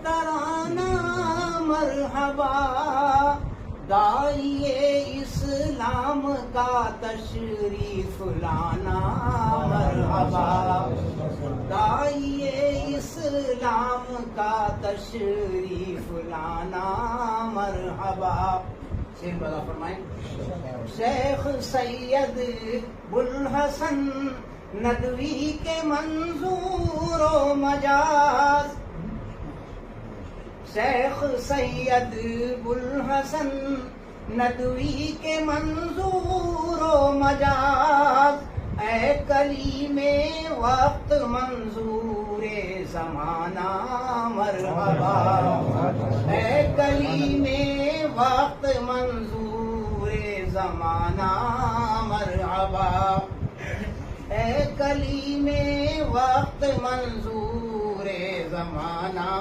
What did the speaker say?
ترانہ مرحبا، داعیے اسلام کا تشریف لانا مرحبا، داعیے اسلام کا تشریف لانا مرحبا۔ شیر بلا فرمائیں۔ شیخ سید بوالحسن ندوی کے منظور و مجاز، شیخ سید بوالحسن ندوی کے منظور و مجاز، اے کلیم وقت منظور زمانہ مرحبا، اے کلیم وقت منظور زمانہ مرحبا، اے کلیم وقت منظور زمانہ